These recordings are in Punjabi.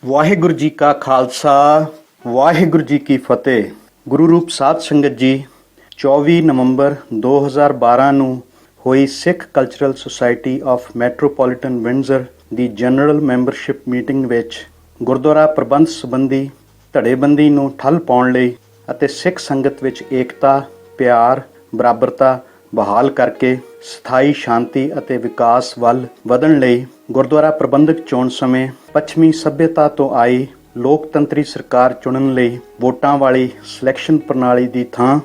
ਵਾਹਿਗੁਰੂ ਜੀ ਕਾ ਖਾਲਸਾ ਵਾਹਿਗੁਰੂ ਜੀ ਕੀ ਫਤਿਹ। ਗੁਰੂ ਰੂਪ ਸਾਧ ਸੰਗਤ ਜੀ, 24 ਨਵੰਬਰ 2012 ਨੂੰ ਹੋਈ ਸਿੱਖ cultural society of metropolitan ਵਿੰਡਜ਼ਰ the general membership meeting ਵਿੱਚ ਗੁਰਦੁਆਰਾ ਪ੍ਰਬੰਧ ਸੰਬੰਧੀ ਧੜੇਬੰਦੀ ਨੂੰ ਠੱਲ ਪਾਉਣ ਲਈ ਅਤੇ ਸਿੱਖ ਸੰਗਤ ਵਿੱਚ ਏਕਤਾ, ਪਿਆਰ, ਬਰਾਬਰਤਾ ਬਹਾਲ ਕਰਕੇ ਸਥਾਈ ਸ਼ਾਂਤੀ ਅਤੇ ਵਿਕਾਸ ਵੱਲ ਵਧਣ ਲਈ ਗੁਰਦੁਆਰਾ ਪ੍ਰਬੰਧਕ ਚੋਣ ਸਮੇਂ ਪੱਛਮੀ ਸੱਭਿਅਤਾ ਤੋਂ ਆਈ ਲੋਕਤੰਤਰੀ ਸਰਕਾਰ ਚੁਣਨ ਲਈ ਵੋਟਾਂ ਵਾਲੀ ਸਿਲੈਕਸ਼ਨ ਪ੍ਰਣਾਲੀ ਦੀ ਥਾਂ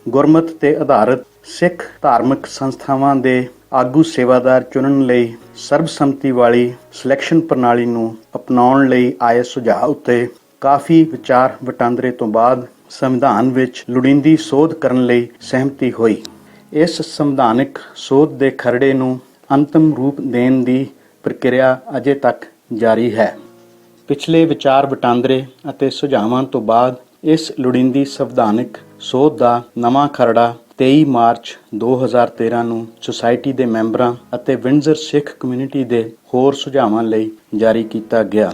ਗੁਰਮਤ ਤੇ ਆਧਾਰਿਤ ਸਿੱਖ ਧਾਰਮਿਕ ਸੰਸਥਾਵਾਂ ਦੇ ਆਗੂ ਸੇਵਾਦਾਰ ਚੁਣਨ ਲਈ ਸਰਬਸੰਮਤੀ ਵਾਲੀ ਸਿਲੈਕਸ਼ਨ ਪ੍ਰਣਾਲੀ ਨੂੰ ਅਪਣਾਉਣ ਲਈ ਆਏ ਸੁਝਾਅ ਉੱਤੇ ਕਾਫੀ ਵਿਚਾਰ ਵਟਾਂਦਰੇ ਤੋਂ ਬਾਅਦ ਸੰਵਿਧਾਨ ਵਿੱਚ ਲੋੜੀਂਦੀ ਸੋਧ ਕਰਨ ਲਈ ਸਹਿਮਤੀ ਹੋਈ। ਇਸ ਸੰਵਿਧਾਨਿਕ ਸੋਧ ਦੇ ਖਰੜੇ ਨੂੰ ਅੰਤਿਮ ਰੂਪ ਦੇਣ ਦੀ ਪ੍ਰਕਿਰਿਆ ਅਜੇ ਤੱਕ ਜਾਰੀ ਹੈ। ਪਿਛਲੇ ਵਿਚਾਰ ਵਟਾਂਦਰੇ ਅਤੇ ਸੁਝਾਵਾਂ ਤੋਂ ਬਾਅਦ ਇਸ ਲੋੜੀਂਦੀ ਸੰਵਿਧਾਨਿਕ ਸੋਧ ਦਾ ਨਵਾਂ ਖਰੜਾ 23 ਮਾਰਚ 2013 ਨੂੰ ਸੁਸਾਇਟੀ ਦੇ ਮੈਂਬਰਾਂ ਅਤੇ ਵਿੰਡਜ਼ਰ ਸਿੱਖ ਕਮਿਊਨਿਟੀ ਦੇ ਹੋਰ ਸੁਝਾਵਾਂ ਲਈ ਜਾਰੀ ਕੀਤਾ ਗਿਆ।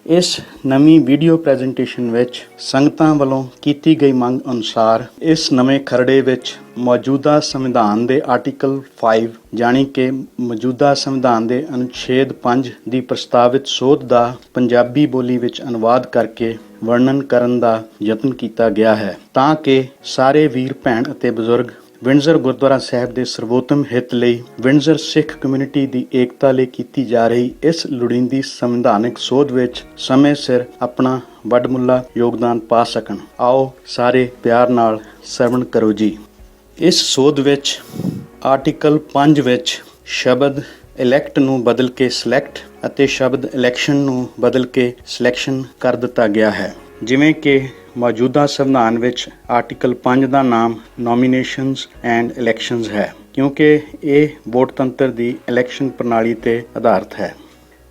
ਇਸ ਨਵੀਂ ਵੀਡੀਓ ਪ੍ਰੈਜੈਂਟੇਸ਼ਨ ਵਿੱਚ ਸੰਗਤਾਂ ਵੱਲੋਂ ਕੀਤੀ ਗਈ ਮੰਗ ਅਨੁਸਾਰ ਇਸ ਨਵੇਂ ਖਰੜੇ ਵਿੱਚ ਮੌਜੂਦਾ ਸੰਵਿਧਾਨ ਦੇ ਆਰਟੀਕਲ 5 ਜਾਣੀ ਕਿ ਮੌਜੂਦਾ ਸੰਵਿਧਾਨ ਦੇ ਅਨੁਛੇਦ 5 ਦੀ ਪ੍ਰਸਤਾਵਿਤ ਸੋਧ ਦਾ ਪੰਜਾਬੀ ਬੋਲੀ ਵਿੱਚ ਅਨੁਵਾਦ ਕਰਕੇ ਵਰਣਨ ਕਰਨ ਦਾ ਯਤਨ ਕੀਤਾ ਗਿਆ ਹੈ ਤਾਂ ਕਿ ਸਾਰੇ ਵੀਰ ਭੈਣ ਅਤੇ ਬਜ਼ੁਰਗ ਵਿੰਡਜ਼ਰ ਗੁਰਦੁਆਰਾ ਸਾਹਿਬ ਦੇ ਸਰਵੋਤਮ ਹਿੱਤ ਲਈ ਵਿੰਡਜ਼ਰ ਸਿੱਖ ਕਮਿਊਨਿਟੀ ਦੀ ਏਕਤਾ ਲਈ ਕੀਤੀ ਜਾ ਰਹੀ ਇਸ ਲੋੜੀਂਦੀ ਸੰਵਿਧਾਨਿਕ ਸੋਧ ਵਿੱਚ ਸਮੇਂ ਸਿਰ ਆਪਣਾ ਵੱਡਮੁੱਲਾ ਯੋਗਦਾਨ ਪਾ ਸਕਣ। ਆਓ ਸਾਰੇ ਪਿਆਰ ਨਾਲ ਸਰਵਣ ਕਰੋ ਜੀ। ਇਸ ਸੋਧ ਵਿੱਚ ਆਰਟੀਕਲ 5 ਵਿੱਚ ਸ਼ਬਦ ਇਲੈਕਟ ਨੂੰ ਬਦਲ ਕੇ ਸਿਲੈਕਟ ਅਤੇ ਸ਼ਬਦ ਇਲੈਕਸ਼ਨ ਨੂੰ ਬਦਲ ਕੇ ਸਿਲੈਕਸ਼ਨ ਕਰ ਦਿੱਤਾ ਗਿਆ ਹੈ। ਜਿਵੇਂ ਕਿ ਮੌਜੂਦਾ ਸੰਵਿਧਾਨ ਵਿੱਚ ਆਰਟੀਕਲ 5 ਦਾ ਨਾਮ ਨੋਮੀਨੇਸ਼ਨਸ ਐਂਡ ਇਲੈਕਸ਼ਨਸ ਹੈ ਕਿਉਂਕਿ ਇਹ ਵੋਟਤੰਤਰ ਦੀ ਇਲੈਕਸ਼ਨ ਪ੍ਰਣਾਲੀ ਤੇ ਆਧਾਰਿਤ ਹੈ।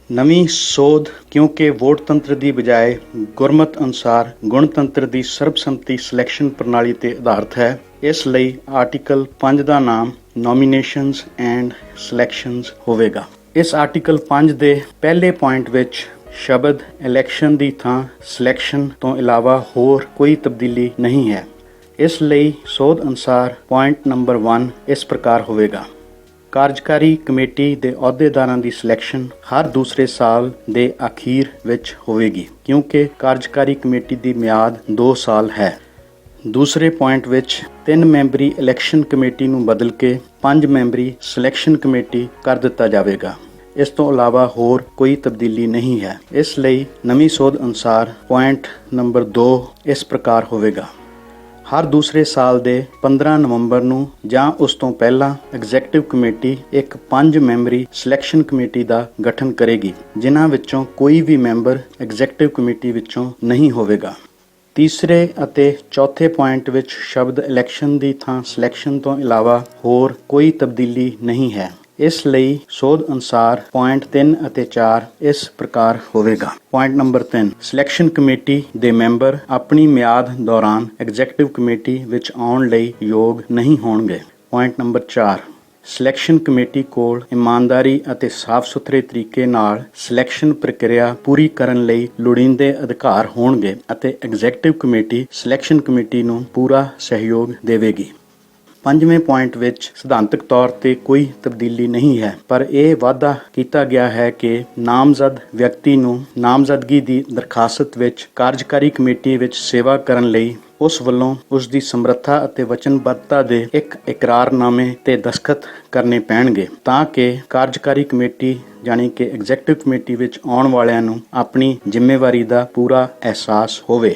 ਨਵੀਂ ਸੋਧ ਕਿਉਂਕਿ ਵੋਟਤੰਤਰ ਦੀ ਬਜਾਏ ਗੁਰਮਤ ਅਨੁਸਾਰ ਗੁਣਤੰਤਰ ਦੀ ਸਰਬਸੰਮਤੀ ਸਿਲੈਕਸ਼ਨ ਪ੍ਰਣਾਲੀ ਤੇ ਆਧਾਰਿਤ ਹੈ, ਇਸ ਲਈ ਆਰਟੀਕਲ 5 ਦਾ ਨਾਮ ਨੋਮੀਨੇਸ਼ਨਸ ਐਂਡ ਸਿਲੈਕਸ਼ਨਸ ਹੋਵੇਗਾ। ਇਸ ਆਰਟੀਕਲ 5 ਦੇ ਪਹਿਲੇ ਪੁਆਇੰਟ ਵਿੱਚ ਸ਼ਬਦ ਇਲੈਕਸ਼ਨ ਦੀ ਥਾਂ ਸਿਲੈਕਸ਼ਨ ਤੋਂ ਇਲਾਵਾ ਹੋਰ ਕੋਈ ਤਬਦੀਲੀ ਨਹੀਂ ਹੈ। ਇਸ ਲਈ ਸੋਧ ਅਨੁਸਾਰ ਪੁਆਇੰਟ ਨੰਬਰ 1 ਇਸ ਪ੍ਰਕਾਰ ਹੋਵੇਗਾ। ਕਾਰਜਕਾਰੀ ਕਮੇਟੀ ਦੇ ਅਹੁਦੇਦਾਰਾਂ ਦੀ ਸਿਲੈਕਸ਼ਨ ਹਰ ਦੂਸਰੇ ਸਾਲ ਦੇ ਅਖੀਰ ਵਿੱਚ ਹੋਵੇਗੀ ਕਿਉਂਕਿ ਕਾਰਜਕਾਰੀ ਕਮੇਟੀ ਦੀ ਮਿਆਦ 2 ਸਾਲ ਹੈ। ਦੂਸਰੇ ਪੁਆਇੰਟ ਵਿੱਚ 3 ਮੈਂਬਰੀ ਇਲੈਕਸ਼ਨ ਕਮੇਟੀ ਨੂੰ ਬਦਲ ਕੇ 5 ਮੈਂਬਰੀ ਸਿਲੈਕਸ਼ਨ ਕਮੇਟੀ ਕਰ ਦਿੱਤਾ ਜਾਵੇਗਾ। ਇਸ ਤੋਂ ਇਲਾਵਾ ਹੋਰ ਕੋਈ ਤਬਦੀਲੀ ਨਹੀਂ ਹੈ। ਇਸ ਲਈ ਨਵੀਂ ਸੋਧ ਅਨੁਸਾਰ ਪੁਆਇੰਟ ਨੰਬਰ 2 ਇਸ ਪ੍ਰਕਾਰ ਹੋਵੇਗਾ। ਹਰ ਦੂਸਰੇ ਸਾਲ ਦੇ 15 ਨਵੰਬਰ ਨੂੰ ਜਾਂ ਉਸ ਤੋਂ ਪਹਿਲਾਂ ਐਗਜ਼ੈਕਟਿਵ ਕਮੇਟੀ ਇੱਕ 5 ਮੈਂਬਰੀ ਸਿਲੈਕਸ਼ਨ ਕਮੇਟੀ ਦਾ ਗਠਨ ਕਰੇਗੀ ਜਿਨ੍ਹਾਂ ਵਿੱਚੋਂ ਕੋਈ ਵੀ ਮੈਂਬਰ ਐਗਜ਼ੈਕਟਿਵ ਕਮੇਟੀ ਵਿੱਚੋਂ ਨਹੀਂ ਹੋਵੇਗਾ। ਤੀਸਰੇ ਅਤੇ ਚੌਥੇ ਪੁਆਇੰਟ ਵਿੱਚ ਸ਼ਬਦ ਇਲੈਕਸ਼ਨ ਦੀ ਥਾਂ ਸਿਲੈਕਸ਼ਨ ਤੋਂ ਇਲਾਵਾ ਹੋਰ ਕੋਈ ਤਬਦੀਲੀ ਨਹੀਂ ਹੈ। ਇਸ ਲਈ ਸੋਧ ਅਨੁਸਾਰ ਪੁਆਇੰਟ 3 ਅਤੇ 4 ਇਸ ਪ੍ਰਕਾਰ ਹੋਵੇਗਾ। ਪੁਆਇੰਟ ਨੰਬਰ 3 ਸਿਲੈਕਸ਼ਨ ਕਮੇਟੀ ਦੇ ਮੈਂਬਰ ਆਪਣੀ ਮਿਆਦ ਦੌਰਾਨ ਐਗਜ਼ੈਕਟਿਵ ਕਮੇਟੀ ਵਿੱਚ ਆਉਣ ਲਈ ਯੋਗ ਨਹੀਂ ਹੋਣਗੇ। ਪੁਆਇੰਟ ਨੰਬਰ 4 ਸਿਲੈਕਸ਼ਨ ਕਮੇਟੀ ਕੋਲ ਇਮਾਨਦਾਰੀ ਅਤੇ ਸਾਫ਼ ਸੁਥਰੇ ਤਰੀਕੇ ਨਾਲ ਸਿਲੈਕਸ਼ਨ ਪ੍ਰਕਿਰਿਆ ਪੂਰੀ ਕਰਨ ਲਈ ਲੋੜੀਂਦੇ ਅਧਿਕਾਰ ਹੋਣਗੇ ਅਤੇ ਐਗਜ਼ੈਕਟਿਵ ਕਮੇਟੀ ਸਿਲੈਕਸ਼ਨ ਕਮੇਟੀ ਨੂੰ ਪੂਰਾ ਸਹਿਯੋਗ ਦੇਵੇਗੀ। ਪੰਜਵੇਂ ਪੁਆਇੰਟ ਵਿੱਚ ਸਿਧਾਂਤਕ ਤੌਰ ਤੇ ਕੋਈ ਤਬਦੀਲੀ ਨਹੀਂ ਹੈ, ਪਰ ਇਹ ਵਾਅਦਾ ਕੀਤਾ ਗਿਆ ਹੈ ਕਿ ਨਾਮਜ਼ਦ ਵਿਅਕਤੀ ਨੂੰ ਨਾਮਜ਼ਦਗੀ ਦੀ ਦਰਖਾਸਤ ਵਿੱਚ ਕਾਰਜਕਾਰੀ ਕਮੇਟੀ ਵਿੱਚ ਸੇਵਾ ਕਰਨ ਲਈ ਉਸ ਵੱਲੋਂ ਉਸ ਦੀ ਸਮਰੱਥਾ ਅਤੇ ਵਚਨਬੱਧਤਾ ਦੇ ਇੱਕ ਇਕਰਾਰਨਾਮੇ ਤੇ ਦਸਤਖਤ ਕਰਨੇ ਪੈਣਗੇ ਤਾਂ ਕਿ ਕਾਰਜਕਾਰੀ ਕਮੇਟੀ ਜਾਣੀ ਕਿ ਐਗਜ਼ੈਕਟਿਵ ਕਮੇਟੀ ਵਿੱਚ ਆਉਣ ਵਾਲਿਆਂ ਨੂੰ ਆਪਣੀ ਜ਼ਿੰਮੇਵਾਰੀ ਦਾ ਪੂਰਾ ਅਹਿਸਾਸ ਹੋਵੇ।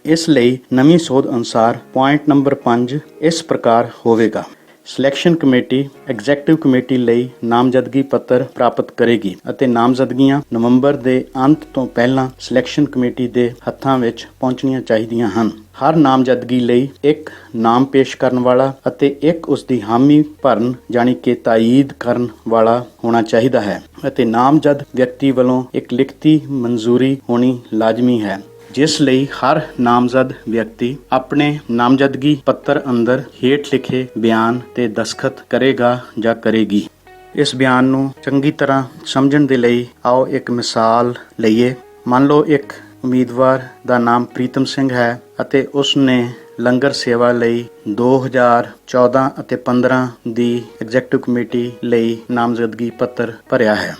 ਇਸ ਲਈ ਨਵੀਂ ਸੋਧ ਅਨੁਸਾਰ ਪੁਆਇੰਟ ਨੰਬਰ 5 ਇਸ ਪ੍ਰਕਾਰ ਹੋਵੇਗਾ। ਸਿਲੈਕਸ਼ਨ ਕਮੇਟੀ ਐਗਜ਼ੈਕਟਿਵ ਕਮੇਟੀ ਲਈ ਨਾਮਜ਼ਦਗੀ ਪੱਤਰ ਪ੍ਰਾਪਤ ਕਰੇਗੀ ਅਤੇ ਨਾਮਜ਼ਦਗੀਆਂ ਨਵੰਬਰ ਦੇ ਅੰਤ ਤੋਂ ਪਹਿਲਾਂ ਸਿਲੈਕਸ਼ਨ ਕਮੇਟੀ ਦੇ ਹੱਥਾਂ ਵਿੱਚ ਪਹੁੰਚਣੀਆਂ ਚਾਹੀਦੀਆਂ ਹਨ। ਹਰ ਨਾਮਜ਼ਦਗੀ ਲਈ ਇੱਕ ਨਾਮ ਪੇਸ਼ ਕਰਨ ਵਾਲਾ ਅਤੇ ਇੱਕ ਉਸ ਦੀ ਹਾਮੀ ਭਰਨ ਜਾਣੀ ਕਿ ਤਾਇਦ ਕਰਨ ਵਾਲਾ ਹੋਣਾ ਚਾਹੀਦਾ ਹੈ ਅਤੇ ਨਾਮਜ਼ਦ ਵਿਅਕਤੀ ਵੱਲੋਂ ਇੱਕ ਲਿਖਤੀ ਮਨਜ਼ੂਰੀ ਹੋਣੀ ਲਾਜ਼ਮੀ ਹੈ, ਜਿਸ ਲਈ ਹਰ ਨਾਮਜ਼ਦ ਵਿਅਕਤੀ ਆਪਣੇ ਨਾਮਜ਼ਦਗੀ ਪੱਤਰ ਅੰਦਰ ਹੇਠ ਲਿਖੇ ਬਿਆਨ ਤੇ ਦਸਤਖਤ ਕਰੇਗਾ ਜਾਂ ਕਰੇਗੀ। ਇਸ ਬਿਆਨ ਨੂੰ ਚੰਗੀ ਤਰ੍ਹਾਂ ਸਮਝਣ ਦੇ ਲਈ ਆਓ ਇੱਕ ਮਿਸਾਲ ਲਈਏ। ਮੰਨ ਲਓ ਇੱਕ ਉਮੀਦਵਾਰ ਦਾ ਨਾਮ ਪ੍ਰੀਤਮ ਸਿੰਘ ਹੈ ਅਤੇ ਉਸ ਨੇ ਲੰਗਰ ਸੇਵਾ ਲਈ 2014 ਅਤੇ 15 ਦੀ ਐਗਜ਼ੈਕਟਿਵ ਕਮੇਟੀ ਲਈ ਨਾਮਜ਼ਦਗੀ ਪੱਤਰ ਭਰਿਆ ਹੈ।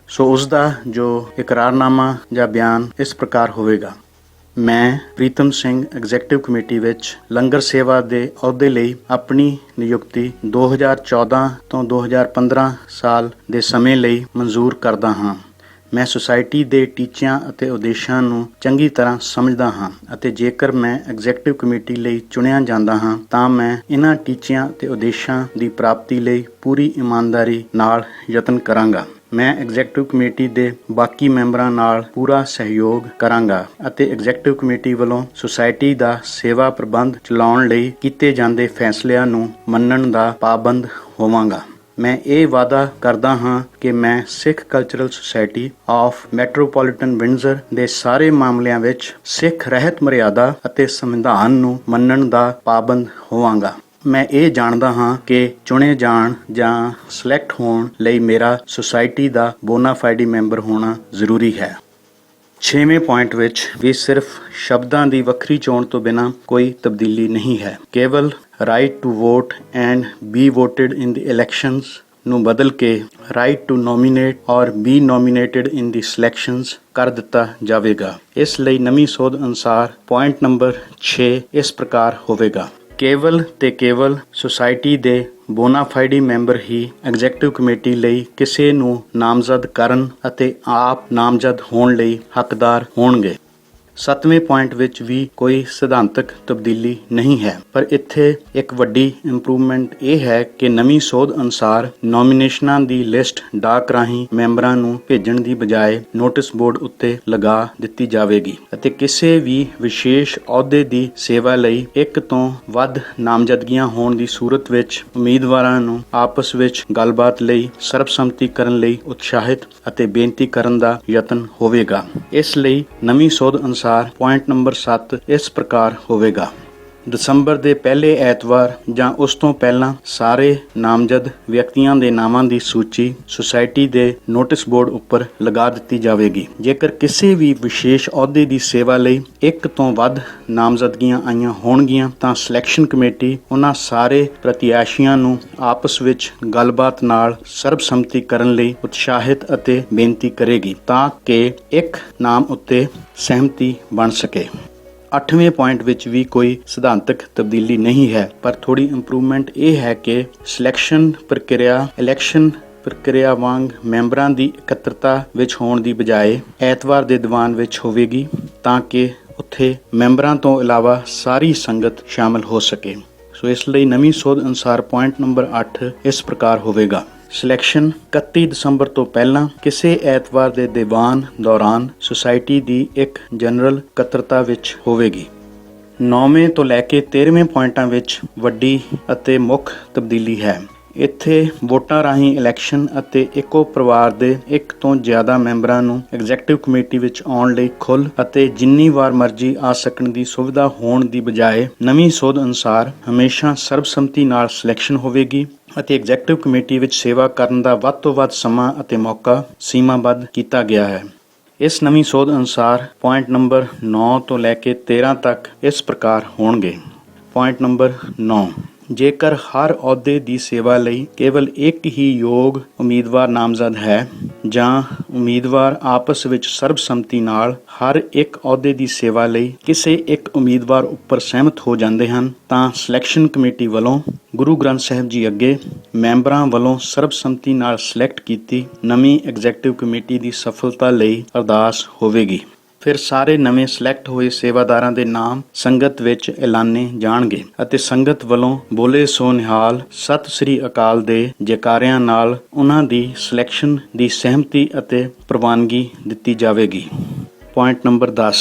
ਸੋ ਉਸ ਦਾ ਜੋ ਇਕਰਾਰਨਾਮਾ ਜਾਂ ਬਿਆਨ ਇਸ ਪ੍ਰਕਾਰ ਹੋਵੇਗਾ। ਮੈਂ ਪ੍ਰੀਤਮ ਸਿੰਘ ਐਗਜ਼ੈਕਟਿਵ ਕਮੇਟੀ ਵਿੱਚ ਲੰਗਰ ਸੇਵਾ ਦੇ ਅਹੁਦੇ ਲਈ ਆਪਣੀ ਨਿਯੁਕਤੀ 2014 ਤੋਂ 2015 ਸਾਲ ਦੇ ਸਮੇਂ ਲਈ ਮਨਜ਼ੂਰ ਕਰਦਾ ਹਾਂ। ਮੈਂ ਸੁਸਾਇਟੀ ਦੇ ਟੀਚਿਆਂ ਅਤੇ ਉਦੇਸ਼ਾਂ ਨੂੰ ਚੰਗੀ ਤਰ੍ਹਾਂ ਸਮਝਦਾ ਹਾਂ ਅਤੇ ਜੇਕਰ ਮੈਂ ਐਗਜ਼ੈਕਟਿਵ ਕਮੇਟੀ ਲਈ ਚੁਣਿਆ ਜਾਂਦਾ ਹਾਂ ਤਾਂ ਮੈਂ ਇਹਨਾਂ ਟੀਚਿਆਂ ਅਤੇ ਉਦੇਸ਼ਾਂ ਦੀ ਪ੍ਰਾਪਤੀ ਲਈ ਪੂਰੀ ਇਮਾਨਦਾਰੀ ਨਾਲ ਯਤਨ ਕਰਾਂਗਾ। ਮੈਂ ਐਗਜ਼ੈਕਟਿਵ ਕਮੇਟੀ ਦੇ ਬਾਕੀ ਮੈਂਬਰਾਂ ਨਾਲ ਪੂਰਾ ਸਹਿਯੋਗ ਕਰਾਂਗਾ ਅਤੇ ਐਗਜ਼ੈਕਟਿਵ ਕਮੇਟੀ ਵੱਲੋਂ ਸੁਸਾਇਟੀ ਦਾ ਸੇਵਾ ਪ੍ਰਬੰਧ ਚਲਾਉਣ ਲਈ ਕੀਤੇ ਜਾਂਦੇ ਫੈਸਲਿਆਂ ਨੂੰ ਮੰਨਣ ਦਾ ਪਾਬੰਦ ਹੋਵਾਂਗਾ। ਮੈਂ ਇਹ ਵਾਅਦਾ ਕਰਦਾ ਹਾਂ ਕਿ ਮੈਂ ਸਿੱਖ ਕਲਚਰਲ ਸੁਸਾਇਟੀ ਆਫ ਮੈਟਰੋਪੋਲੀਟਨ ਵਿੰਡਜ਼ਰ ਦੇ ਸਾਰੇ ਮਾਮਲਿਆਂ ਵਿੱਚ ਸਿੱਖ ਰਹਿਤ ਮਰਿਆਦਾ ਅਤੇ ਸੰਵਿਧਾਨ ਨੂੰ ਮੰਨਣ ਦਾ ਪਾਬੰਦ ਹੋਵਾਂਗਾ। ਮੈਂ ਇਹ ਜਾਣਦਾ ਹਾਂ ਕਿ ਚੁਣੇ ਜਾਣ ਜਾਂ ਸਿਲੈਕਟ ਹੋਣ ਲਈ ਮੇਰਾ ਸੁਸਾਇਟੀ ਦਾ ਬੋਨਾਫਾਈਡੀ ਮੈਂਬਰ ਹੋਣਾ ਜ਼ਰੂਰੀ ਹੈ। 6ਵੇਂ ਪੁਆਇੰਟ ਵਿੱਚ ਵੀ ਸਿਰਫ ਸ਼ਬਦਾਂ ਦੀ ਵੱਖਰੀ ਚੋਣ ਤੋਂ ਬਿਨਾਂ ਕੋਈ ਤਬਦੀਲੀ ਨਹੀਂ ਹੈ। ਕੇਵਲ right to vote and be voted in the elections ਨੂੰ ਬਦਲ ਕੇ ਰਾਈਟ ਟੂ ਨੋਮੀਨੇਟ ਔਰ be nominated in the selections ਕਰ ਦਿੱਤਾ ਜਾਵੇਗਾ। ਇਸ ਲਈ ਨਵੀਂ ਸੋਧ ਅਨੁਸਾਰ ਪੁਆਇੰਟ ਨੰਬਰ 6 ਇਸ ਪ੍ਰਕਾਰ ਹੋਵੇਗਾ। ਕੇਵਲ ਤੇ ਕੇਵਲ ਸੁਸਾਇਟੀ ਦੇ ਬੋਨਾਫਾਈਡੀ ਮੈਂਬਰ ਹੀ ਐਗਜ਼ੈਕਟਿਵ ਕਮੇਟੀ ਲਈ ਕਿਸੇ ਨੂੰ ਨਾਮਜ਼ਦ ਕਰਨ ਅਤੇ ਆਪ ਨਾਮਜ਼ਦ ਹੋਣ ਲਈ ਹੱਕਦਾਰ ਹੋਣਗੇ। 7ਵੇਂ ਪੁਆਇੰਟ ਵਿੱਚ ਵੀ ਕੋਈ ਸਿਧਾਂਤਕ ਤਬਦੀਲੀ ਨਹੀਂ ਹੈ, ਪਰ ਇੱਥੇ ਇੱਕ ਵੱਡੀ ਇੰਪਰੂਵਮੈਂਟ ਇਹ ਹੈ ਕਿ ਨਵੀਂ ਸੋਧ ਅਨੁਸਾਰ ਨੋਮੀਨੇਸ਼ਨਾਂ ਦੀ ਲਿਸਟ ਡਾਕ ਰਾਹੀਂ ਮੈਂਬਰਾਂ ਨੂੰ ਭੇਜਣ ਦੀ ਬਜਾਏ ਨੋਟਿਸ ਬੋਰਡ ਉੱਤੇ ਲਗਾ ਦਿੱਤੀ ਜਾਵੇਗੀ ਅਤੇ ਕਿਸੇ ਵੀ ਵਿਸ਼ੇਸ਼ ਅਹੁਦੇ ਦੀ ਸੇਵਾ ਲਈ ਇੱਕ ਤੋਂ ਵੱਧ ਨਾਮਜ਼ਦਗੀਆਂ ਹੋਣ ਦੀ ਸੂਰਤ ਵਿੱਚ ਉਮੀਦਵਾਰਾਂ ਨੂੰ ਆਪਸ ਵਿੱਚ ਗੱਲਬਾਤ ਲਈ ਸਰਬਸੰਮਤੀ ਕਰਨ ਲਈ ਉਤਸ਼ਾਹਿਤ ਅਤੇ ਬੇਨਤੀ ਕਰਨ ਦਾ ਯਤਨ ਹੋਵੇਗਾ। ਇਸ ਲਈ ਨਵੀਂ ਸੋਧ ਅਨੁਸਾਰ ਪੁਆਇੰਟ ਨੰਬਰ 7 ਇਸ ਪ੍ਰਕਾਰ ਹੋਵੇਗਾ। ਦਸੰਬਰ ਦੇ ਪਹਿਲੇ ਐਤਵਾਰ ਜਾਂ ਉਸ ਤੋਂ ਪਹਿਲਾਂ ਸਾਰੇ ਨਾਮਜ਼ਦ ਵਿਅਕਤੀਆਂ ਦੇ ਨਾਵਾਂ ਦੀ ਸੂਚੀ ਸੁਸਾਇਟੀ ਦੇ ਨੋਟਿਸ ਬੋਰਡ ਉੱਪਰ ਲਗਾ ਦਿੱਤੀ ਜਾਵੇਗੀ। ਜੇਕਰ ਕਿਸੇ ਵੀ ਵਿਸ਼ੇਸ਼ ਅਹੁਦੇ ਦੀ ਸੇਵਾ ਲਈ ਇੱਕ ਤੋਂ ਵੱਧ ਨਾਮਜ਼ਦਗੀਆਂ ਆਈਆਂ ਹੋਣਗੀਆਂ ਤਾਂ ਸਿਲੈਕਸ਼ਨ ਕਮੇਟੀ ਉਹਨਾਂ ਸਾਰੇ ਪ੍ਰਤਿਆਸ਼ੀਆਂ ਨੂੰ ਆਪਸ ਵਿੱਚ ਗੱਲਬਾਤ ਨਾਲ ਸਰਬਸੰਮਤੀ ਕਰਨ ਲਈ ਉਤਸ਼ਾਹਿਤ ਅਤੇ ਬੇਨਤੀ ਕਰੇਗੀ ਤਾਂ ਕਿ ਇੱਕ ਨਾਮ ਉੱਤੇ ਸਹਿਮਤੀ ਬਣ ਸਕੇ। 8ਵੇਂ ਪੁਆਇੰਟ ਵਿੱਚ ਵੀ ਕੋਈ ਸਿਧਾਂਤਕ ਤਬਦੀਲੀ ਨਹੀਂ ਹੈ, ਪਰ ਥੋੜੀ ਇੰਪਰੂਵਮੈਂਟ ਇਹ ਹੈ ਕਿ ਸਿਲੈਕਸ਼ਨ ਪ੍ਰਕਿਰਿਆ ਇਲੈਕਸ਼ਨ ਪ੍ਰਕਿਰਿਆ ਵਾਂਗ ਮੈਂਬਰਾਂ ਦੀ ਇਕੱਤਰਤਾ ਵਿੱਚ ਹੋਣ ਦੀ ਬਜਾਏ ਐਤਵਾਰ ਦੇ ਦੀਵਾਨ ਵਿੱਚ ਹੋਵੇਗੀ ਤਾਂ ਕਿ ਉੱਥੇ ਮੈਂਬਰਾਂ ਤੋਂ ਇਲਾਵਾ ਸਾਰੀ ਸੰਗਤ ਸ਼ਾਮਲ ਹੋ ਸਕੇ। ਸੋ ਇਸ ਲਈ ਨਵੀਂ ਸੋਧ ਅਨੁਸਾਰ ਪੁਆਇੰਟ ਨੰਬਰ 8 ਇਸ ਪ੍ਰਕਾਰ ਹੋਵੇਗਾ। ਸਿਲੈਕਸ਼ਨ 31 ਦਸੰਬਰ ਤੋਂ ਪਹਿਲਾਂ ਕਿਸੇ ਐਤਵਾਰ ਦੇ ਦੀਵਾਨ ਦੌਰਾਨ ਸੁਸਾਇਟੀ ਦੀ ਇੱਕ ਜਨਰਲ ਇਕੱਤਰਤਾ ਵਿੱਚ ਹੋਵੇਗੀ। 9ਵੇਂ ਤੋਂ ਲੈ ਕੇ 13ਵੇਂ ਪੁਆਇੰਟਾਂ ਵਿੱਚ ਵੱਡੀ ਅਤੇ ਮੁੱਖ ਤਬਦੀਲੀ ਹੈ। ਇੱਥੇ ਵੋਟਾਂ ਰਾਹੀਂ ਇਲੈਕਸ਼ਨ ਅਤੇ ਇੱਕੋ ਪਰਿਵਾਰ ਦੇ ਇੱਕ ਤੋਂ ਜ਼ਿਆਦਾ ਮੈਂਬਰਾਂ ਨੂੰ ਐਗਜ਼ੈਕਟਿਵ ਕਮੇਟੀ ਵਿੱਚ ਆਉਣ ਲਈ ਖੁੱਲ੍ਹ ਅਤੇ ਜਿੰਨੀ ਵਾਰ ਮਰਜ਼ੀ ਆ ਸਕਣ ਦੀ ਸੁਵਿਧਾ ਹੋਣ ਦੀ ਬਜਾਏ ਨਵੀਂ ਸੋਧ ਅਨੁਸਾਰ ਹਮੇਸ਼ਾ ਸਰਬਸੰਮਤੀ ਨਾਲ ਸਿਲੈਕਸ਼ਨ ਹੋਵੇਗੀ ਅਤੇ ਐਗਜ਼ੈਕਟਿਵ ਕਮੇਟੀ ਵਿੱਚ ਸੇਵਾ ਕਰਨ ਦਾ ਵੱਧ ਤੋਂ ਵੱਧ ਸਮਾਂ ਅਤੇ ਮੌਕਾ ਸੀਮਾਬੱਧ ਕੀਤਾ ਗਿਆ ਹੈ। ਇਸ ਨਵੀਂ ਸੋਧ ਅਨੁਸਾਰ ਪੁਆਇੰਟ ਨੰਬਰ 9 ਤੋਂ ਲੈ ਕੇ 13 ਤੱਕ ਇਸ ਪ੍ਰਕਾਰ ਹੋਣਗੇ। ਪੁਆਇੰਟ ਨੰਬਰ 9 ਜੇਕਰ ਹਰ ਅਹੁਦੇ ਦੀ ਸੇਵਾ ਲਈ ਕੇਵਲ ਇੱਕ ਹੀ ਯੋਗ ਉਮੀਦਵਾਰ ਨਾਮਜ਼ਦ ਹੈ ਜਾਂ ਉਮੀਦਵਾਰ ਆਪਸ ਵਿੱਚ ਸਰਬਸੰਮਤੀ ਨਾਲ ਹਰ ਇੱਕ ਅਹੁਦੇ ਦੀ ਸੇਵਾ ਲਈ ਕਿਸੇ ਇੱਕ ਉਮੀਦਵਾਰ ਉੱਪਰ ਸਹਿਮਤ ਹੋ ਜਾਂਦੇ ਹਨ ਤਾਂ ਸਿਲੈਕਸ਼ਨ ਕਮੇਟੀ ਵੱਲੋਂ ਗੁਰੂ ਗ੍ਰੰਥ ਸਾਹਿਬ ਜੀ ਅੱਗੇ ਮੈਂਬਰਾਂ ਵੱਲੋਂ ਸਰਬਸੰਮਤੀ ਨਾਲ ਸਿਲੈਕਟ ਕੀਤੀ ਨਵੀਂ ਐਗਜ਼ੈਕਟਿਵ ਕਮੇਟੀ ਦੀ ਸਫਲਤਾ ਲਈ ਅਰਦਾਸ ਹੋਵੇਗੀ। ਫਿਰ ਸਾਰੇ ਨਵੇਂ ਸਿਲੈਕਟ ਹੋਏ ਸੇਵਾਦਾਰਾਂ ਦੇ ਨਾਮ ਸੰਗਤ ਵਿੱਚ ਐਲਾਨੇ ਜਾਣਗੇ ਅਤੇ ਸੰਗਤ ਵੱਲੋਂ ਬੋਲੇ ਸੋ ਨਿਹਾਲ ਸਤਿ ਸ੍ਰੀ ਅਕਾਲ ਦੇ ਜੈਕਾਰਿਆਂ ਨਾਲ ਉਹਨਾਂ ਦੀ ਸਿਲੈਕਸ਼ਨ ਦੀ ਸਹਿਮਤੀ ਅਤੇ ਪ੍ਰਵਾਨਗੀ ਦਿੱਤੀ ਜਾਵੇਗੀ। ਪੁਆਇੰਟ ਨੰਬਰ 10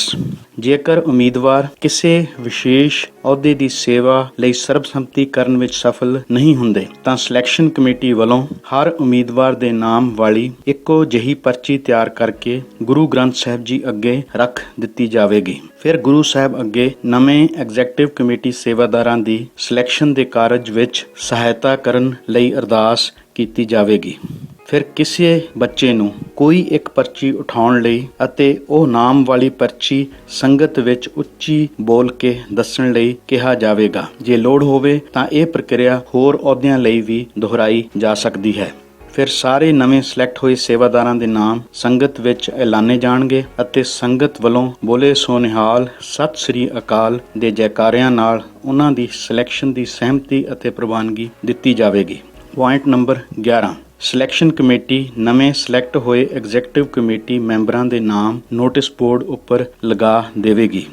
ਜੇਕਰ ਉਮੀਦਵਾਰ ਕਿਸੇ ਵਿਸ਼ੇਸ਼ ਅਹੁਦੇ ਦੀ ਸੇਵਾ ਲਈ ਸਰਬਸੰਮਤੀ ਕਰਨ ਵਿੱਚ ਸਫਲ ਨਹੀਂ ਹੁੰਦੇ ਤਾਂ ਸਿਲੈਕਸ਼ਨ ਕਮੇਟੀ ਵੱਲੋਂ ਹਰ ਉਮੀਦਵਾਰ ਦੇ ਨਾਮ ਵਾਲੀ ਇੱਕੋ ਜਿਹੀ ਪਰਚੀ ਤਿਆਰ ਕਰਕੇ ਗੁਰੂ ਗ੍ਰੰਥ ਸਾਹਿਬ ਜੀ ਅੱਗੇ ਰੱਖ ਦਿੱਤੀ ਜਾਵੇਗੀ। ਫਿਰ ਗੁਰੂ ਸਾਹਿਬ ਅੱਗੇ ਨਵੇਂ ਐਗਜ਼ੈਕਟਿਵ ਕਮੇਟੀ ਸੇਵਾਦਾਰਾਂ ਦੀ ਸਿਲੈਕਸ਼ਨ ਦੇ ਕਾਰਜ ਵਿੱਚ ਸਹਾਇਤਾ ਕਰਨ ਲਈ ਅਰਦਾਸ ਕੀਤੀ ਜਾਵੇਗੀ। ਫਿਰ ਕਿਸੇ ਬੱਚੇ ਨੂੰ ਕੋਈ ਇੱਕ ਪਰਚੀ ਉਠਾਉਣ ਲਈ ਅਤੇ ਉਹ ਨਾਮ ਵਾਲੀ ਪਰਚੀ ਸੰਗਤ ਵਿੱਚ ਉੱਚੀ ਬੋਲ ਕੇ ਦੱਸਣ ਲਈ ਕਿਹਾ ਜਾਵੇਗਾ। ਜੇ ਲੋੜ ਹੋਵੇ ਤਾਂ ਇਹ ਪ੍ਰਕਿਰਿਆ ਹੋਰ ਅਹੁਦਿਆਂ ਲਈ ਵੀ ਦੁਹਰਾਈ ਜਾ ਸਕਦੀ ਹੈ। ਫਿਰ ਸਾਰੇ ਨਵੇਂ ਸਿਲੈਕਟ ਹੋਏ ਸੇਵਾਦਾਰਾਂ ਦੇ ਨਾਮ ਸੰਗਤ ਵਿੱਚ ਐਲਾਨੇ ਜਾਣਗੇ ਅਤੇ ਸੰਗਤ ਵੱਲੋਂ ਬੋਲੇ ਸੋ ਨਿਹਾਲ ਸਤਿ ਸ੍ਰੀ ਅਕਾਲ ਦੇ ਜੈਕਾਰਿਆਂ ਨਾਲ ਉਹਨਾਂ ਦੀ ਸਿਲੈਕਸ਼ਨ ਦੀ ਸਹਿਮਤੀ ਅਤੇ ਪ੍ਰਵਾਨਗੀ ਦਿੱਤੀ ਜਾਵੇਗੀ। ਪੁਆਇੰਟ ਨੰਬਰ 11, ਸਿਲੈਕਸ਼ਨ ਕਮੇਟੀ ਨਵੇਂ ਸਿਲੈਕਟ ਹੋਏ ਐਗਜ਼ੈਕਟਿਵ ਕਮੇਟੀ ਮੈਂਬਰਾਂ ਦੇ ਨਾਮ ਨੋਟਿਸ ਬੋਰਡ ਉੱਪਰ ਲਗਾ ਦੇਵੇਗੀ।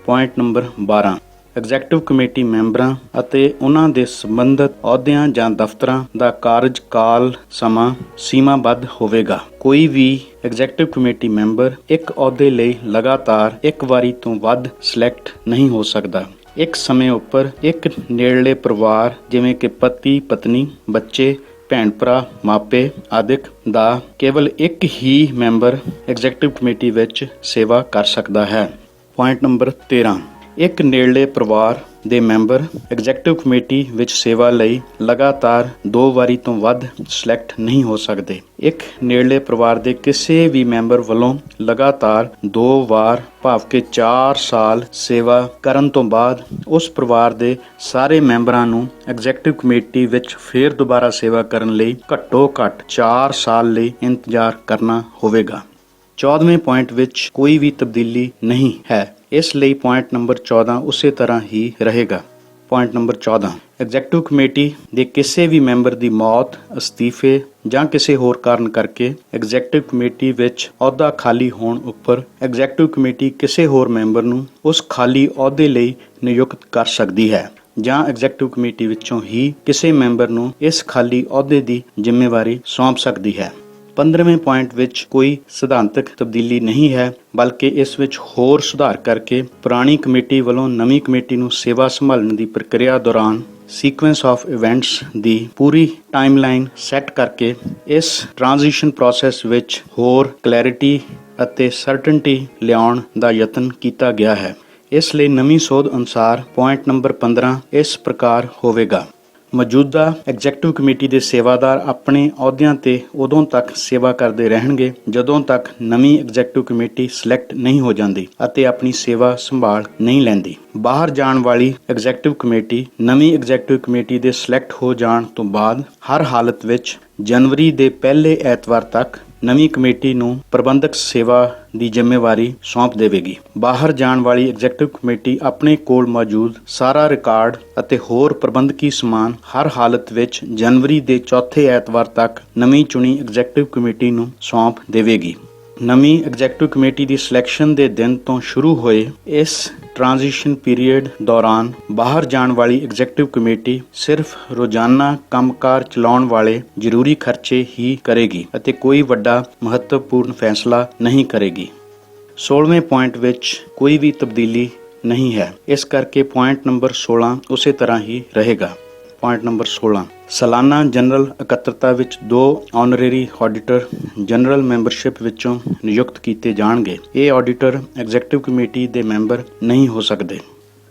ਪੁਆਇੰਟ ਨੰਬਰ 12, ਐਗਜ਼ੈਕਟਿਵ ਕਮੇਟੀ ਮੈਂਬਰਾਂ ਅਤੇ ਉਹਨਾਂ ਦੇ ਸੰਬੰਧਿਤ ਅਹੁਦਿਆਂ ਜਾਂ ਦਫ਼ਤਰਾਂ ਦਾ ਕਾਰਜਕਾਲ ਸਮਾਂ ਸੀਮਾਬੱਧ ਹੋਵੇਗਾ। ਕੋਈ ਵੀ ਐਗਜ਼ੈਕਟਿਵ ਕਮੇਟੀ ਮੈਂਬਰ ਇੱਕ ਅਹੁਦੇ ਲਈ ਲਗਾਤਾਰ ਇੱਕ ਵਾਰੀ ਤੋਂ ਵੱਧ ਸਿਲੈਕਟ ਨਹੀਂ ਹੋ ਸਕਦਾ। ਇੱਕ ਸਮੇਂ ਉੱਪਰ ਇੱਕ ਨੇੜਲੇ ਪਰਿਵਾਰ ਜਿਵੇਂ ਕਿ ਪਤੀ ਪਤਨੀ, ਬੱਚੇ, ਭੈਣ ਭਰਾ, ਮਾਪੇ ਆਦਿਕ ਦਾ ਕੇਵਲ ਇੱਕ ਹੀ ਮੈਂਬਰ ਐਗਜ਼ੈਕਟਿਵ ਕਮੇਟੀ ਵਿੱਚ ਸੇਵਾ ਕਰ ਸਕਦਾ ਹੈ। ਪੁਆਇੰਟ ਨੰਬਰ 13, ਇੱਕ ਨੇੜਲੇ ਪਰਿਵਾਰ ਦੇ ਮੈਂਬਰ ਐਗਜ਼ੈਕਟਿਵ ਕਮੇਟੀ ਵਿੱਚ ਸੇਵਾ ਲਈ ਲਗਾਤਾਰ 2 ਵਾਰੀ ਤੋਂ ਵੱਧ ਸਿਲੈਕਟ ਨਹੀਂ ਹੋ ਸਕਦੇ। ਇੱਕ ਨੇੜਲੇ ਪਰਿਵਾਰ ਦੇ ਕਿਸੇ ਵੀ ਮੈਂਬਰ ਵੱਲੋਂ ਲਗਾਤਾਰ 2 ਵਾਰ ਭਾਵ ਕਿ 4 ਸਾਲ ਸੇਵਾ ਕਰਨ ਤੋਂ ਬਾਅਦ ਉਸ ਪਰਿਵਾਰ ਦੇ ਸਾਰੇ ਮੈਂਬਰਾਂ ਨੂੰ ਐਗਜ਼ੈਕਟਿਵ ਕਮੇਟੀ ਵਿੱਚ ਫਿਰ ਦੁਬਾਰਾ ਸੇਵਾ ਕਰਨ ਲਈ ਘੱਟੋ ਘੱਟ 4 ਸਾਲ ਲਈ ਇੰਤਜ਼ਾਰ ਕਰਨਾ ਹੋਵੇਗਾ। 14ਵੇਂ ਪੁਆਇੰਟ ਵਿੱਚ ਕੋਈ ਵੀ ਤਬਦੀਲੀ ਨਹੀਂ ਹੈ, ਇਸ ਲਈ ਪੁਆਇੰਟ ਨੰਬਰ 14 ਉਸੇ ਤਰ੍ਹਾਂ ਹੀ ਰਹੇਗਾ। ਪੁਆਇੰਟ ਨੰਬਰ 14, ਐਗਜ਼ੈਕਟਿਵ ਕਮੇਟੀ ਦੇ ਕਿਸੇ ਵੀ ਮੈਂਬਰ ਦੀ ਮੌਤ, ਅਸਤੀਫੇ ਜਾਂ ਕਿਸੇ ਹੋਰ ਕਾਰਨ ਕਰਕੇ ਐਗਜ਼ੈਕਟਿਵ ਕਮੇਟੀ ਵਿੱਚ ਅਹੁਦਾ ਖਾਲੀ ਹੋਣ ਉੱਪਰ ਐਗਜ਼ੈਕਟਿਵ ਕਮੇਟੀ ਕਿਸੇ ਹੋਰ ਮੈਂਬਰ ਨੂੰ ਉਸ ਖਾਲੀ ਅਹੁਦੇ ਲਈ ਨਿਯੁਕਤ ਕਰ ਸਕਦੀ ਹੈ ਜਾਂ ਐਗਜ਼ੈਕਟਿਵ ਕਮੇਟੀ ਵਿੱਚੋਂ ਹੀ ਕਿਸੇ ਮੈਂਬਰ ਨੂੰ ਇਸ ਖਾਲੀ ਅਹੁਦੇ ਦੀ ਜ਼ਿੰਮੇਵਾਰੀ ਸੌਂਪ ਸਕਦੀ ਹੈ। 15ਵੇਂ ਪੁਆਇੰਟ ਵਿੱਚ ਕੋਈ ਸਿਧਾਂਤਕ ਤਬਦੀਲੀ ਨਹੀਂ ਹੈ, ਬਲਕਿ ਇਸ ਵਿੱਚ ਹੋਰ ਸੁਧਾਰ ਕਰਕੇ ਪੁਰਾਣੀ ਕਮੇਟੀ ਵੱਲੋਂ ਨਵੀਂ ਕਮੇਟੀ ਨੂੰ ਸੇਵਾ ਸੰਭਾਲਣ ਦੀ ਪ੍ਰਕਿਰਿਆ ਦੌਰਾਨ sequence of events the Puri timeline set ਕਰਕੇ ਇਸ ਟ੍ਰਾਂਜੀਸ਼ਨ ਪ੍ਰੋਸੈਸ ਵਿੱਚ ਹੋਰ ਕਲੈਰਿਟੀ ਅਤੇ ਸਰਟਨਟੀ ਲਿਆਉਣ ਦਾ ਯਤਨ ਕੀਤਾ ਗਿਆ ਹੈ। ਇਸ ਲਈ ਨਵੀਂ ਸੋਧ ਅਨੁਸਾਰ ਪੁਆਇੰਟ ਨੰਬਰ 15 ਇਸ ਪ੍ਰਕਾਰ ਹੋਵੇਗਾ। ਮੌਜੂਦਾ ਐਗਜ਼ੈਕਟਿਵ ਕਮੇਟੀ ਦੇ ਸੇਵਾਦਾਰ ਆਪਣੇ ਅਹੁਦਿਆਂ ਤੇ ਉਦੋਂ ਤੱਕ ਸੇਵਾ ਕਰਦੇ ਰਹਿਣਗੇ ਜਦੋਂ ਤੱਕ ਨਵੀਂ ਐਗਜ਼ੈਕਟਿਵ ਕਮੇਟੀ ਸਿਲੈਕਟ ਨਹੀਂ ਹੋ ਜਾਂਦੀ ਅਤੇ ਆਪਣੀ ਸੇਵਾ ਸੰਭਾਲ ਨਹੀਂ ਲੈਂਦੀ। ਬਾਹਰ ਜਾਣ ਵਾਲੀ ਐਗਜ਼ੈਕਟਿਵ ਕਮੇਟੀ ਨਵੀਂ ਐਗਜ਼ੈਕਟਿਵ ਕਮੇਟੀ ਦੇ ਸਿਲੈਕਟ ਹੋ ਜਾਣ ਤੋਂ ਬਾਅਦ ਹਰ ਹਾਲਤ ਵਿੱਚ ਜਨਵਰੀ ਦੇ ਪਹਿਲੇ ਐਤਵਾਰ ਤੱਕ ਨਵੀਂ ਕਮੇਟੀ ਨੂੰ ਪ੍ਰਬੰਧਕ ਸੇਵਾ ਦੀ ਜ਼ਿੰਮੇਵਾਰੀ ਸੌਂਪ ਦੇਵੇਗੀ। ਬਾਹਰ ਜਾਣ ਵਾਲੀ ਐਗਜ਼ੈਕਟਿਵ ਕਮੇਟੀ ਆਪਣੇ ਕੋਲ ਮੌਜੂਦ ਸਾਰਾ ਰਿਕਾਰਡ ਅਤੇ ਹੋਰ ਪ੍ਰਬੰਧਕੀ ਸਮਾਨ ਹਰ ਹਾਲਤ ਵਿੱਚ ਜਨਵਰੀ ਦੇ ਚੌਥੇ ਐਤਵਾਰ ਤੱਕ ਨਵੀਂ ਚੁਣੀ ਐਗਜ਼ੈਕਟਿਵ ਕਮੇਟੀ ਨੂੰ ਸੌਂਪ ਦੇਵੇਗੀ। ਨਵੀਂ ਐਗਜ਼ੈਕਟਿਵ ਕਮੇਟੀ ਦੀ ਸਿਲੈਕਸ਼ਨ ਦੇ ਦਿਨ ਤੋਂ ਸ਼ੁਰੂ ਹੋਏ ਇਸ ਟ੍ਰਾਂਜੀਸ਼ਨ ਪੀਰੀਅਡ ਦੌਰਾਨ ਬਾਹਰ ਜਾਣ ਵਾਲੀ ਐਗਜ਼ੈਕਟਿਵ ਕਮੇਟੀ ਸਿਰਫ ਰੋਜ਼ਾਨਾ ਕੰਮਕਾਰ ਚਲਾਉਣ ਵਾਲੇ ਜ਼ਰੂਰੀ ਖਰਚੇ ਹੀ ਕਰੇਗੀ ਅਤੇ ਕੋਈ ਵੱਡਾ ਮਹੱਤਵਪੂਰਨ ਫੈਸਲਾ ਨਹੀਂ ਕਰੇਗੀ। 16ਵੇਂ ਪੁਆਇੰਟ ਵਿੱਚ ਕੋਈ ਵੀ ਤਬਦੀਲੀ ਨਹੀਂ ਹੈ, ਇਸ ਕਰਕੇ ਪੁਆਇੰਟ ਨੰਬਰ 16 ਉਸੇ ਤਰ੍ਹਾਂ ਹੀ ਰਹੇਗਾ। ਪੁਆਇੰਟ ਨੰਬਰ 16, ਸਾਲਾਨਾ ਜਨਰਲ ਇਕੱਤਰਤਾ ਵਿੱਚ 2 ਆਨਰੇਰੀ ਆਡੀਟਰ ਜਨਰਲ ਮੈਂਬਰਸ਼ਿਪ ਵਿੱਚੋਂ ਨਿਯੁਕਤ ਕੀਤੇ ਜਾਣਗੇ। ਇਹ ਆਡੀਟਰ ਐਗਜ਼ੈਕਟਿਵ ਕਮੇਟੀ ਦੇ ਮੈਂਬਰ ਨਹੀਂ ਹੋ ਸਕਦੇ।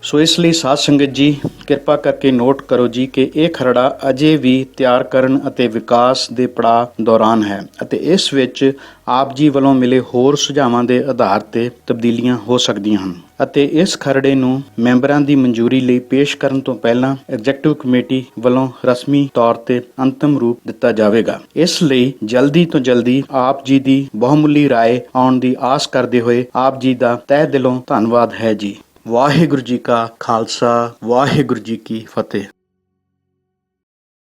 ਸੋ ਇਸ ਲਈ ਸਾਧ ਸੰਗਤ ਜੀ ਕਿਰਪਾ ਕਰਕੇ ਨੋਟ ਕਰੋ ਜੀ ਕਿ ਇਹ ਖਰੜਾ ਅਜੇ ਵੀ ਤਿਆਰ ਕਰਨ ਅਤੇ ਵਿਕਾਸ ਦੇ ਪੜਾਅ ਦੌਰਾਨ ਹੈ ਅਤੇ ਇਸ ਵਿੱਚ ਆਪ ਜੀ ਵੱਲੋਂ ਮਿਲੇ ਹੋਰ ਸੁਝਾਵਾਂ ਦੇ ਆਧਾਰ ਤੇ ਤਬਦੀਲੀਆਂ ਹੋ ਸਕਦੀਆਂ ਹਨ ਅਤੇ ਇਸ ਖਰੜੇ ਨੂੰ ਮੈਂਬਰਾਂ ਦੀ ਮਨਜ਼ੂਰੀ ਲਈ ਪੇਸ਼ ਕਰਨ ਤੋਂ ਪਹਿਲਾਂ ਐਗਜ਼ੈਕਟਿਵ ਕਮੇਟੀ ਵੱਲੋਂ ਰਸਮੀ ਤੌਰ ਤੇ ਅੰਤਿਮ ਰੂਪ ਦਿੱਤਾ ਜਾਵੇਗਾ। ਇਸ ਲਈ ਜਲਦੀ ਤੋਂ ਜਲਦੀ ਆਪ ਜੀ ਦੀ ਬਹੁਮੁੱਲੀ ਰਾਏ ਆਉਣ ਦੀ ਆਸ ਕਰਦੇ ਹੋਏ ਆਪ ਜੀ ਦਾ ਤਹਿ ਦਿਲੋਂ ਧੰਨਵਾਦ ਹੈ ਜੀ। ਵਾਹਿਗੁਰੂ ਜੀ ਕਾ ਖਾਲਸਾ, ਵਾਹਿਗੁਰੂ ਜੀ ਕੀ ਫਤਿਹ।